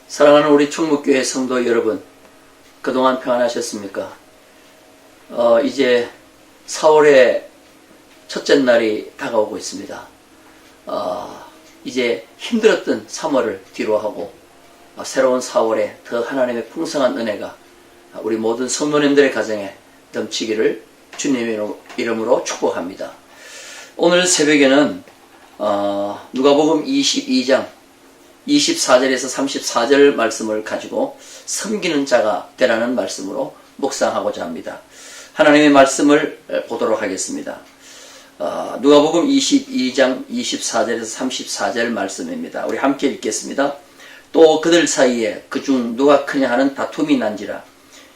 사랑하는 우리 충북교회 성도 여러분, 그동안 평안하셨습니까? 이제 4월의 첫째 날이 다가오고 있습니다. 이제 힘들었던 3월을 뒤로하고 새로운 4월에 더 하나님의 풍성한 은혜가 우리 모든 성도님들의 가정에 넘치기를 주님의 이름으로 축복합니다. 오늘 새벽에는 누가복음 22장 24절에서 34절 말씀을 가지고 섬기는 자가 되라는 말씀으로 묵상하고자 합니다. 하나님의 말씀을 보도록 하겠습니다. 누가복음 22장 24절에서 34절 말씀입니다. 우리 함께 읽겠습니다. 또 그들 사이에 그중 누가 크냐 하는 다툼이 난지라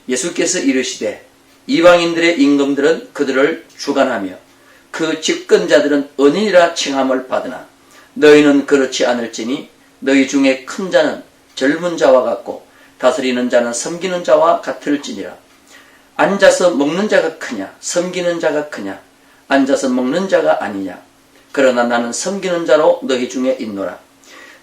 예수께서 이르시되 이방인들의 임금들은 그들을 주관하며 그 집권자들은 은인이라 칭함을 받으나 너희는 그렇지 않을지니 너희 중에 큰 자는 젊은 자와 같고 다스리는 자는 섬기는 자와 같을지니라. 앉아서 먹는 자가 크냐 섬기는 자가 크냐 앉아서 먹는 자가 아니냐. 그러나 나는 섬기는 자로 너희 중에 있노라.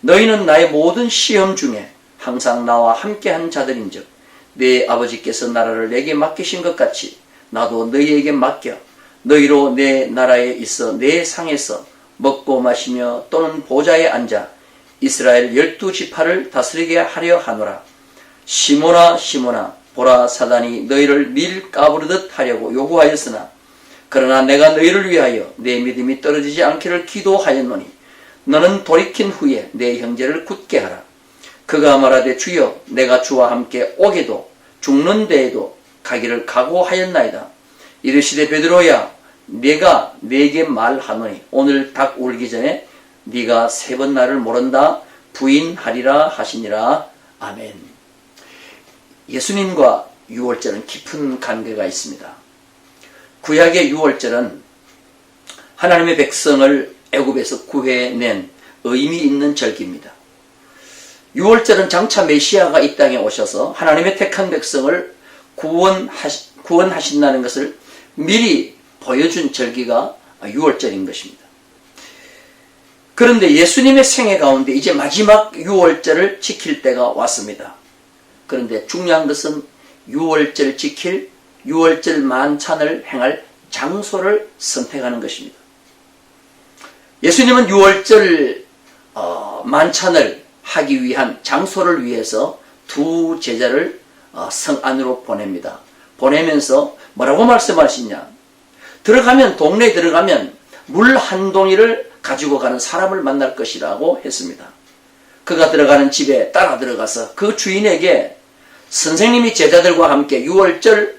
너희는 나의 모든 시험 중에 항상 나와 함께한 자들인즉 내 아버지께서 나라를 내게 맡기신 것 같이 나도 너희에게 맡겨 너희로 내 나라에 있어 내 상에서 먹고 마시며 또는 보좌에 앉아 이스라엘 12지파를 다스리게 하려 하노라. 시몬아 시몬아 보라 사단이 너희를 밀 까부르듯 하려고 요구하였으나 그러나 내가 너희를 위하여 내 믿음이 떨어지지 않기를 기도하였노니 너는 돌이킨 후에 내 형제를 굳게 하라. 그가 말하되 주여 내가 주와 함께 오게도 죽는 데에도 가기를 각오하였나이다. 이르시되 베드로야 내가 네게 말하노니 오늘 닭 울기 전에 네가 3번 나를 모른다 부인하리라 하시니라. 아멘. 예수님과 유월절은 깊은 관계가 있습니다. 구약의 유월절은 하나님의 백성을 애굽에서 구해낸 의미 있는 절기입니다. 유월절은 장차 메시아가 이 땅에 오셔서 하나님의 택한 백성을 구원하신다는 것을 미리 보여준 절기가 유월절인 것입니다. 그런데 예수님의 생애 가운데 이제 마지막 유월절을 지킬 때가 왔습니다. 그런데 중요한 것은 유월절 지킬 유월절 만찬을 행할 장소를 선택하는 것입니다. 예수님은 유월절 만찬을 하기 위한 장소를 위해서 두 제자를 성 안으로 보냅니다. 보내면서 뭐라고 말씀하시냐? 동네에 들어가면 물 한 동이를 가지고 가는 사람을 만날 것이라고 했습니다. 그가 들어가는 집에 따라 들어가서 그 주인에게 선생님이 제자들과 함께 유월절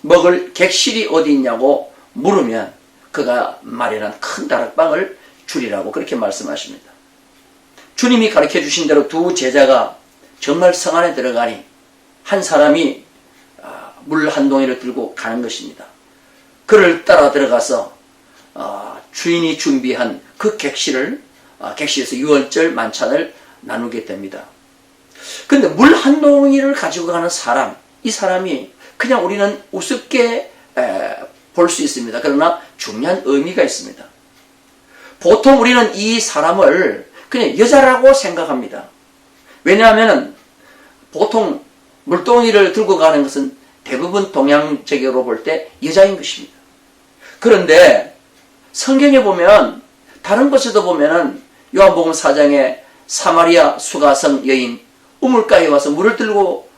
먹을 객실이 어디 있냐고 물으면 그가 마련한 큰 다락방을 주리라고 그렇게 말씀하십니다. 주님이 가르쳐 주신 대로 두 제자가 정말 성 안에 들어가니 한 사람이 물 한 동이를 들고 가는 것입니다. 그를 따라 들어가서 주인이 준비한 그 객실에서 유월절 만찬을 나누게 됩니다. 그런데 물 한 동이를 가지고 가는 사람, 이 사람이 그냥 우리는 우습게 볼 수 있습니다. 그러나 중요한 의미가 있습니다. 보통 우리는 이 사람을 그냥 여자라고 생각합니다. 왜냐하면 보통 물동이를 들고 가는 것은 대부분 동양적으로 볼 때 여자인 것입니다. 그런데 성경에 보면 다른 곳에도 보면은 요한복음 4장에 사마리아 수가성 여인 우물가에 와서 물을 들고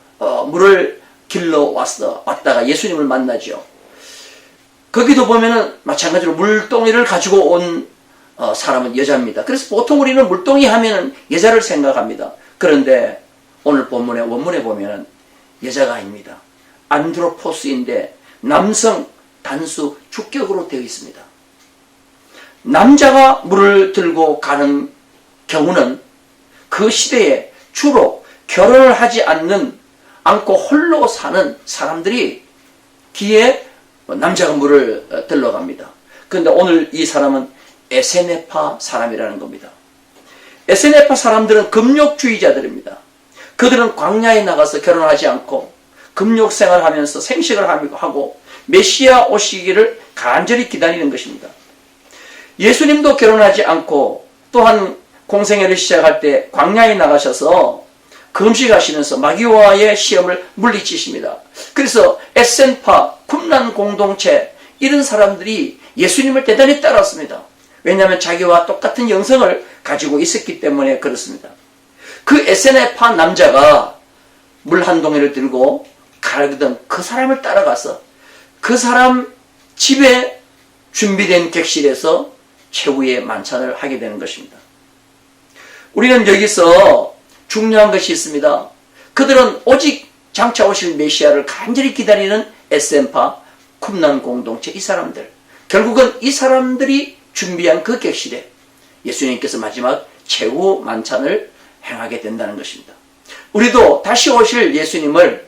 물을 길러 왔다가 예수님을 만나죠. 거기도 보면은 마찬가지로 물동이를 가지고 온 사람은 여자입니다. 그래서 보통 우리는 물동이 하면은 여자를 생각합니다. 그런데 오늘 원문에 보면은 여자가 아닙니다. 안드로포스인데 남성 단수 주격으로 되어 있습니다. 남자가 물을 들고 가는 경우는 그 시대에 주로 결혼을 하지 않고 홀로 사는 사람들이 뒤에 남자가 물을 들러갑니다. 그런데 오늘 이 사람은 에세네파 사람이라는 겁니다. 에세네파 사람들은 금욕주의자들입니다. 그들은 광야에 나가서 결혼하지 않고 금욕생활하면서 생식을 하고 메시아 오시기를 간절히 기다리는 것입니다. 예수님도 결혼하지 않고 또한 공생애를 시작할 때 광야에 나가셔서 금식하시면서 마귀와의 시험을 물리치십니다. 그래서 에센파, 쿰란 공동체 이런 사람들이 예수님을 대단히 따랐습니다. 왜냐하면 자기와 똑같은 영성을 가지고 있었기 때문에 그렇습니다. 그 에센파 남자가 물 한 동이를 들고 가르던 그 사람을 따라가서 그 사람 집에 준비된 객실에서 최후의 만찬을 하게 되는 것입니다. 우리는 여기서 중요한 것이 있습니다. 그들은 오직 장차 오실 메시아를 간절히 기다리는 에센파, 쿰란 공동체 이 사람들, 결국은 이 사람들이 준비한 그 객실에 예수님께서 마지막 최후 만찬을 행하게 된다는 것입니다. 우리도 다시 오실 예수님을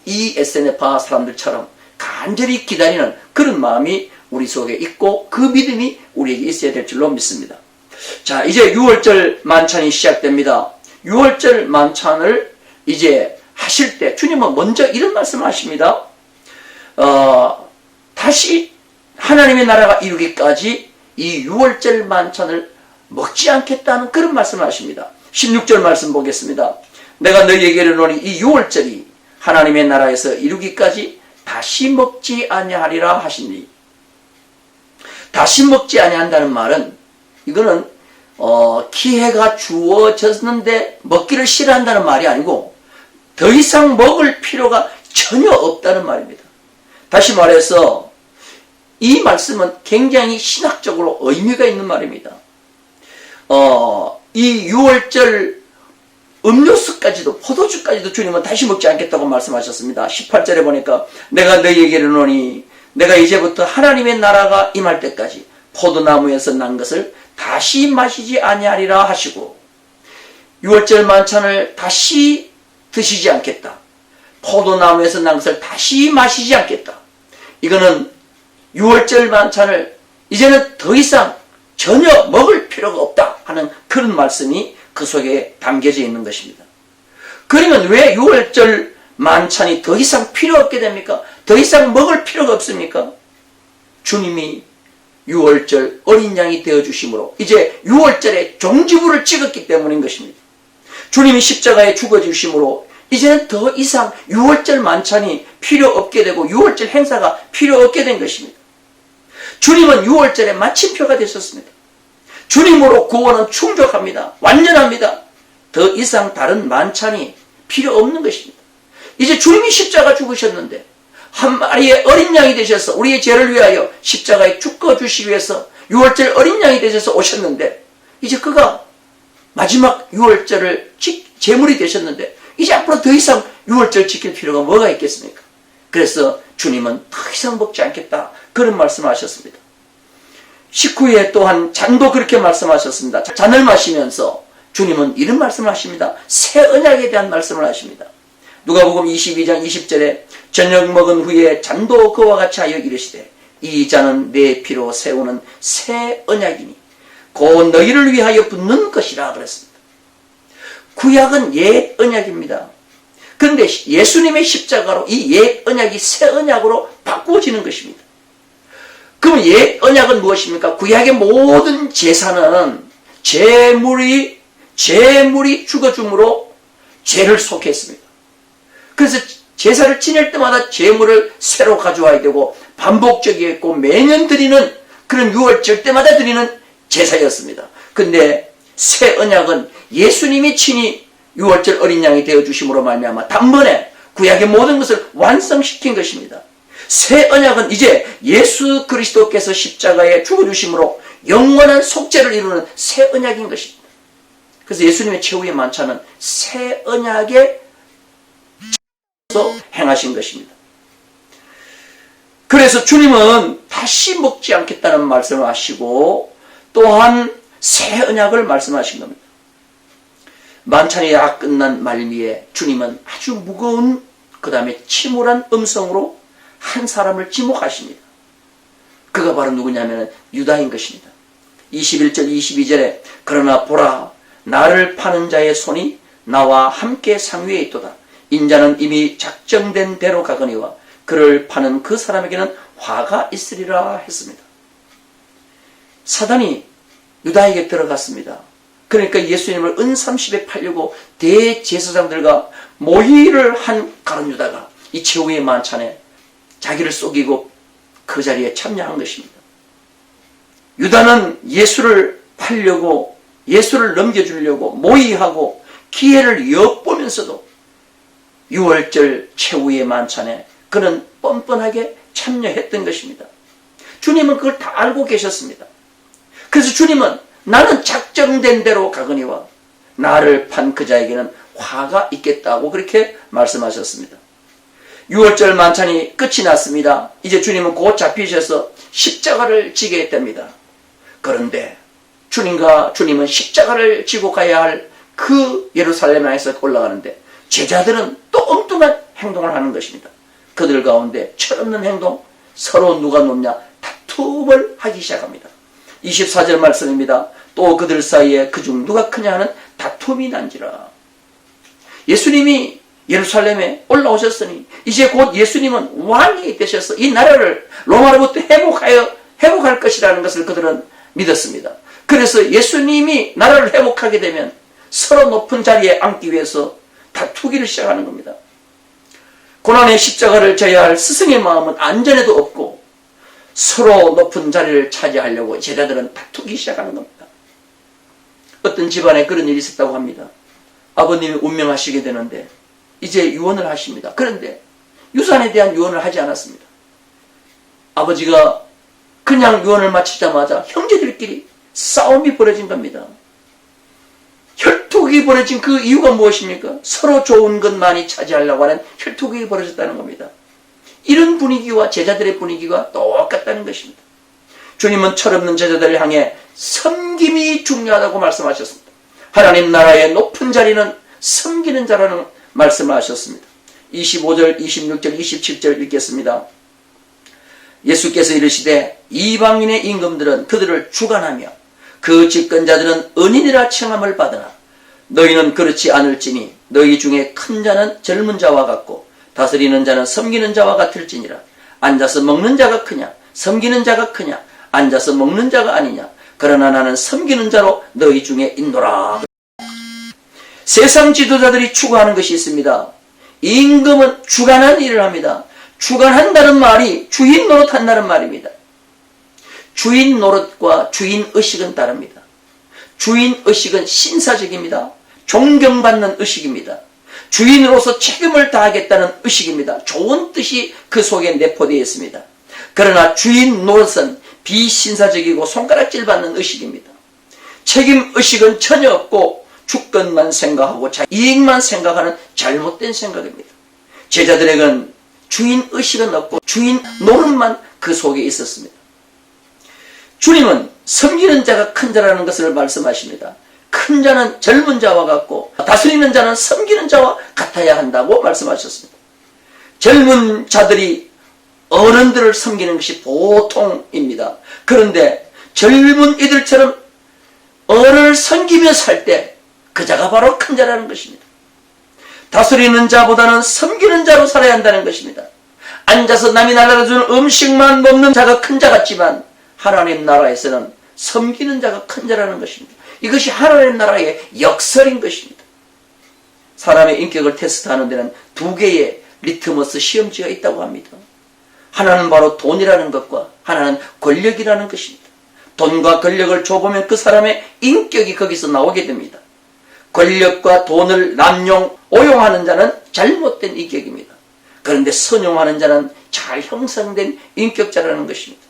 이 에센파 사람들처럼 간절히 기다리는 그런 마음이 우리 속에 있고 그 믿음이 우리에게 있어야 될 줄로 믿습니다. 자, 이제 6월절 만찬이 시작됩니다. 6월절 만찬을 이제 하실 때 주님은 먼저 이런 말씀을 하십니다. 다시 하나님의 나라가 이루기까지 이 6월절 만찬을 먹지 않겠다는 그런 말씀을 하십니다. 16절 말씀 보겠습니다. 내가 너희에게 이르노니 이 6월절이 하나님의 나라에서 이루기까지 다시 먹지 아니하리라 하시니, 다시 먹지 아니한다는 말은 이거는 기회가 주어졌는데 먹기를 싫어한다는 말이 아니고 더 이상 먹을 필요가 전혀 없다는 말입니다. 다시 말해서 이 말씀은 굉장히 신학적으로 의미가 있는 말입니다. 이 6월절 음료수까지도 포도주까지도 주님은 다시 먹지 않겠다고 말씀하셨습니다. 18절에 보니까 내가 너희에게 이르노니 내가 이제부터 하나님의 나라가 임할 때까지 포도나무에서 난 것을 다시 마시지 아니하리라 하시고, 6월절 만찬을 다시 드시지 않겠다, 포도나무에서 난 것을 다시 마시지 않겠다, 이거는 6월절 만찬을 이제는 더 이상 전혀 먹을 필요가 없다 하는 그런 말씀이 그 속에 담겨져 있는 것입니다. 그러면 왜 6월절 만찬이 더 이상 필요 없게 됩니까? 더 이상 먹을 필요가 없습니까? 주님이 6월절 어린 양이 되어주심으로 이제 6월절에 종지부를 찍었기 때문인 것입니다. 주님이 십자가에 죽어주심으로 이제는 더 이상 6월절 만찬이 필요 없게 되고 6월절 행사가 필요 없게 된 것입니다. 주님은 6월절에 마침표가 되셨습니다. 주님으로 구원은 충족합니다. 완전합니다. 더 이상 다른 만찬이 필요 없는 것입니다. 이제 주님이 십자가 죽으셨는데 한 마리의 어린 양이 되셔서 우리의 죄를 위하여 십자가에 죽어주시기 위해서 6월절 어린 양이 되셔서 오셨는데, 이제 그가 마지막 6월절을 제물이 되셨는데 이제 앞으로 더 이상 6월절 지킬 필요가 뭐가 있겠습니까? 그래서 주님은 더 이상 먹지 않겠다 그런 말씀을 하셨습니다. 19회 또한 잔도 그렇게 말씀하셨습니다. 잔을 마시면서 주님은 이런 말씀을 하십니다. 새 언약에 대한 말씀을 하십니다. 누가복음 22장 20절에 저녁 먹은 후에 잔도 그와 같이 하여 이르시되 이 잔은 내 피로 세우는 새 언약이니 곧 너희를 위하여 붓는 것이라 그랬습니다. 구약은 옛 언약입니다. 그런데 예수님의 십자가로 이 옛 언약이 새 언약으로 바꾸어지는 것입니다. 그럼 옛 언약은 무엇입니까? 구약의 모든 제사는 제물이 죽어줌으로 죄를 속했습니다. 그래서 제사를 지낼 때마다 제물을 새로 가져와야 되고 반복적이었고 매년 드리는 그런 6월절 때마다 드리는 제사였습니다. 근데 새 언약은 예수님이 친히 6월절 어린 양이 되어주심으로 말미암아 단번에 구약의 모든 것을 완성시킨 것입니다. 새 언약은 이제 예수 그리스도께서 십자가에 죽어주심으로 영원한 속죄를 이루는 새 언약인 것입니다. 그래서 예수님의 최후의 만찬은 새 언약에 행하신 것입니다. 그래서 주님은 다시 먹지 않겠다는 말씀을 하시고 또한 새 언약을 말씀하신 겁니다. 만찬이 다 끝난 말미에 주님은 아주 무거운 그 다음에 침울한 음성으로 한 사람을 지목하십니다. 그가 바로 누구냐면 유다인 것입니다. 21절 22절에 그러나 보라 나를 파는 자의 손이 나와 함께 상위에 있도다. 인자는 이미 작정된 대로 가거니와 그를 파는 그 사람에게는 화가 있으리라 했습니다. 사단이 유다에게 들어갔습니다. 그러니까 예수님을 은30에 팔려고 대제사장들과 모의를 한 가룟 유다가 이 최후의 만찬에 자기를 속이고 그 자리에 참여한 것입니다. 유다는 예수를 팔려고, 예수를 넘겨주려고 모의하고 기회를 엿보면서도 6월절 최후의 만찬에 그는 뻔뻔하게 참여했던 것입니다. 주님은 그걸 다 알고 계셨습니다. 그래서 주님은 나는 작정된 대로 가거니와 나를 판 그 자에게는 화가 있겠다고 그렇게 말씀하셨습니다. 6월절 만찬이 끝이 났습니다. 이제 주님은 곧 잡히셔서 십자가를 지게 했답니다. 그런데 주님은 십자가를 지고 가야 할 그 예루살렘에서 올라가는데 제자들은 또 엉뚱한 행동을 하는 것입니다. 그들 가운데 철없는 행동, 서로 누가 높냐 다툼을 하기 시작합니다. 24절 말씀입니다. 또 그들 사이에 그중 누가 크냐 하는 다툼이 난지라. 예수님이 예루살렘에 올라오셨으니 이제 곧 예수님은 왕이 되셔서 이 나라를 로마로부터 회복할 것이라는 것을 그들은 믿었습니다. 그래서 예수님이 나라를 회복하게 되면 서로 높은 자리에 앉기 위해서 다투기를 시작하는 겁니다. 고난의 십자가를 져야 할 스승의 마음은 안전에도 없고 서로 높은 자리를 차지하려고 제자들은 다투기 시작하는 겁니다. 어떤 집안에 그런 일이 있었다고 합니다. 아버님이 운명하시게 되는데 이제 유언을 하십니다. 그런데 유산에 대한 유언을 하지 않았습니다. 아버지가 그냥 유언을 마치자마자 형제들끼리 싸움이 벌어진 겁니다. 혈투기 벌어진 그 이유가 무엇입니까? 서로 좋은 것만이 차지하려고 하는 혈투기 벌어졌다는 겁니다. 이런 분위기와 제자들의 분위기가 똑같다는 것입니다. 주님은 철없는 제자들을 향해 섬김이 중요하다고 말씀하셨습니다. 하나님 나라의 높은 자리는 섬기는 자라는 말씀을 하셨습니다. 25절, 26절, 27절 읽겠습니다. 예수께서 이르시되 이방인의 임금들은 그들을 주관하며 그 집권자들은 은인이라 칭함을 받으나 너희는 그렇지 않을지니 너희 중에 큰 자는 젊은 자와 같고 다스리는 자는 섬기는 자와 같을지니라. 앉아서 먹는 자가 크냐 섬기는 자가 크냐 앉아서 먹는 자가 아니냐 그러나 나는 섬기는 자로 너희 중에 있노라. 세상 지도자들이 추구하는 것이 있습니다. 임금은 주관한 일을 합니다. 주관한다는 말이 주인 노릇한다는 말입니다. 주인 노릇과 주인 의식은 다릅니다. 주인 의식은 신사적입니다. 존경받는 의식입니다. 주인으로서 책임을 다하겠다는 의식입니다. 좋은 뜻이 그 속에 내포되어 있습니다. 그러나 주인 노릇은 비신사적이고 손가락질 받는 의식입니다. 책임 의식은 전혀 없고 주권만 생각하고 이익만 생각하는 잘못된 생각입니다. 제자들에게는 주인 의식은 없고 주인 노릇만 그 속에 있었습니다. 주님은 섬기는 자가 큰 자라는 것을 말씀하십니다. 큰 자는 젊은 자와 같고 다스리는 자는 섬기는 자와 같아야 한다고 말씀하셨습니다. 젊은 자들이 어른들을 섬기는 것이 보통입니다. 그런데 젊은 이들처럼 어른을 섬기며 살 때 그 자가 바로 큰 자라는 것입니다. 다스리는 자보다는 섬기는 자로 살아야 한다는 것입니다. 앉아서 남이 날라주는 음식만 먹는 자가 큰 자 같지만 하나님 나라에서는 섬기는 자가 큰 자라는 것입니다. 이것이 하나님 나라의 역설인 것입니다. 사람의 인격을 테스트하는 데는 두 개의 리트머스 시험지가 있다고 합니다. 하나는 바로 돈이라는 것과 하나는 권력이라는 것입니다. 돈과 권력을 줘보면 그 사람의 인격이 거기서 나오게 됩니다. 권력과 돈을 남용, 오용하는 자는 잘못된 인격입니다. 그런데 선용하는 자는 잘 형성된 인격자라는 것입니다.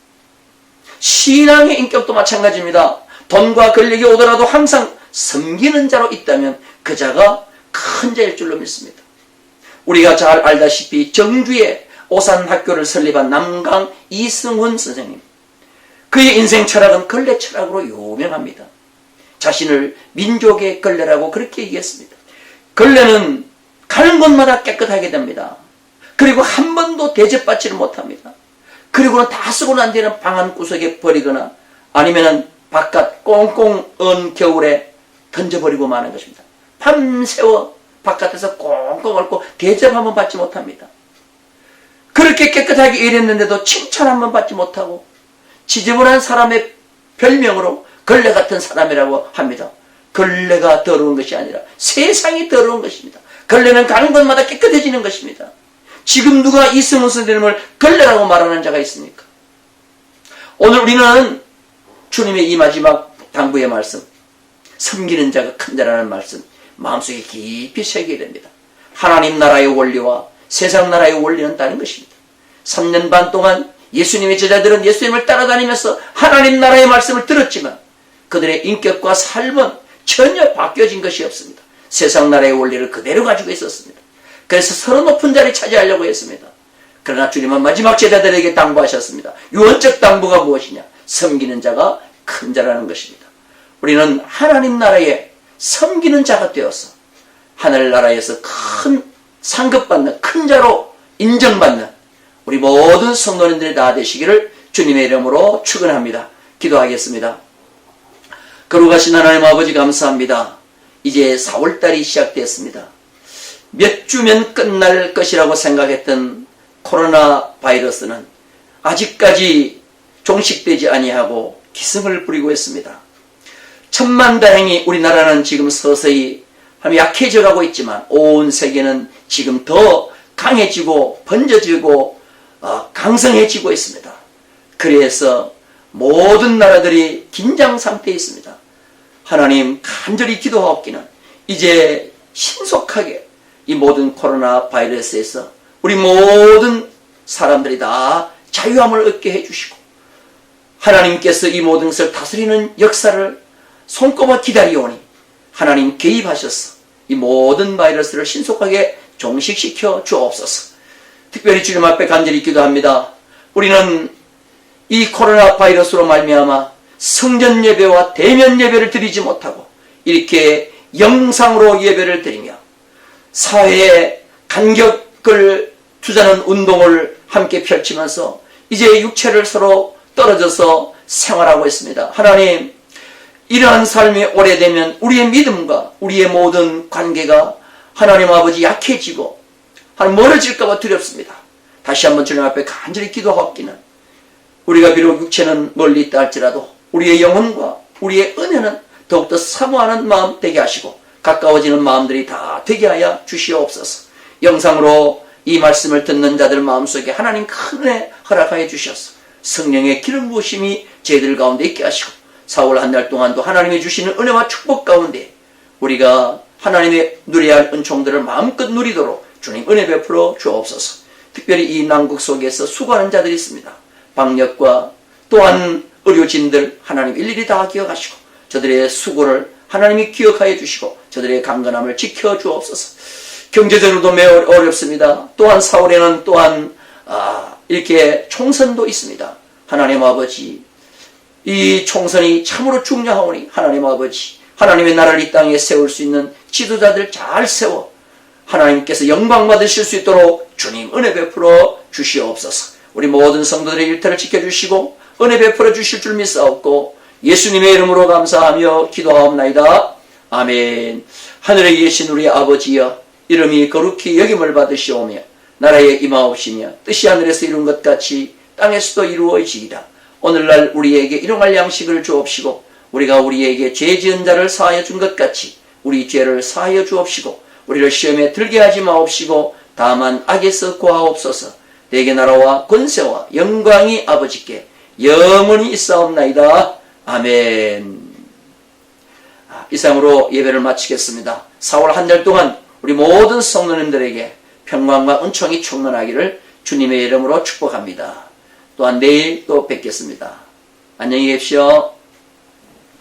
신앙의 인격도 마찬가지입니다. 돈과 권력이 오더라도 항상 섬기는 자로 있다면 그 자가 큰 자일 줄로 믿습니다. 우리가 잘 알다시피 정주에 오산학교를 설립한 남강 이승훈 선생님, 그의 인생 철학은 걸레 철학으로 유명합니다. 자신을 민족의 걸레라고 그렇게 얘기했습니다. 걸레는 가는 곳마다 깨끗하게 됩니다. 그리고 한 번도 대접받지를 못합니다. 그리고는 다 쓰고 난 뒤에는 방 한 구석에 버리거나 아니면은 바깥 꽁꽁 언 겨울에 던져버리고 마는 것입니다. 밤새워 바깥에서 꽁꽁 앓고 대접 한번 받지 못합니다. 그렇게 깨끗하게 일했는데도 칭찬 한번 받지 못하고 지저분한 사람의 별명으로 걸레 같은 사람이라고 합니다. 걸레가 더러운 것이 아니라 세상이 더러운 것입니다. 걸레는 가는 곳마다 깨끗해지는 것입니다. 지금 누가 이승훈 선생님을 걸레라고 말하는 자가 있습니까? 오늘 우리는 주님의 이 마지막 당부의 말씀, 섬기는 자가 큰 자라는 말씀 마음속에 깊이 새기게 됩니다. 하나님 나라의 원리와 세상 나라의 원리는 다른 것입니다. 3년 반 동안 예수님의 제자들은 예수님을 따라다니면서 하나님 나라의 말씀을 들었지만 그들의 인격과 삶은 전혀 바뀌어진 것이 없습니다. 세상 나라의 원리를 그대로 가지고 있었습니다. 그래서 서로 높은 자리 차지하려고 했습니다. 그러나 주님은 마지막 제자들에게 당부하셨습니다. 유언적 당부가 무엇이냐? 섬기는 자가 큰 자라는 것입니다. 우리는 하나님 나라에 섬기는 자가 되어서 하늘나라에서 큰 상급받는 큰 자로 인정받는 우리 모든 성도님들이 다 되시기를 주님의 이름으로 축원합니다. 기도하겠습니다. 거룩하신 하나님 아버지 감사합니다. 이제 4월달이 시작되었습니다. 몇 주면 끝날 것이라고 생각했던 코로나 바이러스는 아직까지 종식되지 아니하고 기승을 부리고 있습니다. 천만다행히 우리나라는 지금 서서히 약해져 가고 있지만 온 세계는 지금 더 강해지고 번져지고 강성해지고 있습니다. 그래서 모든 나라들이 긴장 상태에 있습니다. 하나님 간절히 기도하옵기는 이제 신속하게 이 모든 코로나 바이러스에서 우리 모든 사람들이 다 자유함을 얻게 해주시고 하나님께서 이 모든 것을 다스리는 역사를 손꼽아 기다리오니 하나님 개입하셔서 이 모든 바이러스를 신속하게 종식시켜 주옵소서. 특별히 주님 앞에 간절히 기도합니다. 우리는 이 코로나 바이러스로 말미암아 성전 예배와 대면 예배를 드리지 못하고 이렇게 영상으로 예배를 드리며 사회에 간격을 두자는 운동을 함께 펼치면서 이제 육체를 서로 떨어져서 생활하고 있습니다. 하나님, 이러한 삶이 오래되면 우리의 믿음과 우리의 모든 관계가 하나님 아버지 약해지고 멀어질까 봐 두렵습니다. 다시 한번 주님 앞에 간절히 기도하옵기는 우리가 비록 육체는 멀리 있다 할지라도 우리의 영혼과 우리의 은혜는 더욱더 사모하는 마음 되게 하시고 가까워지는 마음들이 다 되게 하여 주시옵소서. 영상으로 이 말씀을 듣는 자들 마음속에 하나님 큰 은혜 허락하여 주셔서 성령의 기름 부으심이 저희들 가운데 있게 하시고 4월 한 달 동안도 하나님이 주시는 은혜와 축복 가운데 우리가 하나님의 누려야 할 은총들을 마음껏 누리도록 주님 은혜 베풀어 주옵소서. 특별히 이 난국 속에서 수고하는 자들이 있습니다. 방역과 또한 의료진들 하나님 일일이 다 기억하시고 저들의 수고를 하나님이 기억하여 주시고 저들의 강건함을 지켜 주옵소서. 경제적으로도 매우 어렵습니다. 또한 4월에는 또한 이렇게 총선도 있습니다. 하나님 아버지, 이 총선이 참으로 중요하오니 하나님 아버지, 하나님의 나라를 이 땅에 세울 수 있는 지도자들 잘 세워 하나님께서 영광 받으실 수 있도록 주님 은혜 베풀어 주시옵소서. 우리 모든 성도들의 일터를 지켜주시고 은혜 베풀어 주실 줄 믿사옵고 예수님의 이름으로 감사하며 기도하옵나이다. 아멘. 하늘에 계신 우리 아버지여, 이름이 거룩히 여김을 받으시오며 나라에 임하옵시며 뜻이 하늘에서 이룬 것 같이 땅에서도 이루어지이다. 오늘날 우리에게 일용할 양식을 주옵시고 우리가 우리에게 죄 지은 자를 사하여 준 것 같이 우리 죄를 사하여 주옵시고 우리를 시험에 들게 하지 마옵시고 다만 악에서 구하옵소서. 내게 나라와 권세와 영광이 아버지께 영원히 있사옵나이다. 아멘. 이상으로 예배를 마치겠습니다. 4월 한 달 동안 우리 모든 성도님들에게 평강과 은총이 충만하기를 주님의 이름으로 축복합니다. 또한 내일 또 뵙겠습니다. 안녕히 계십시오.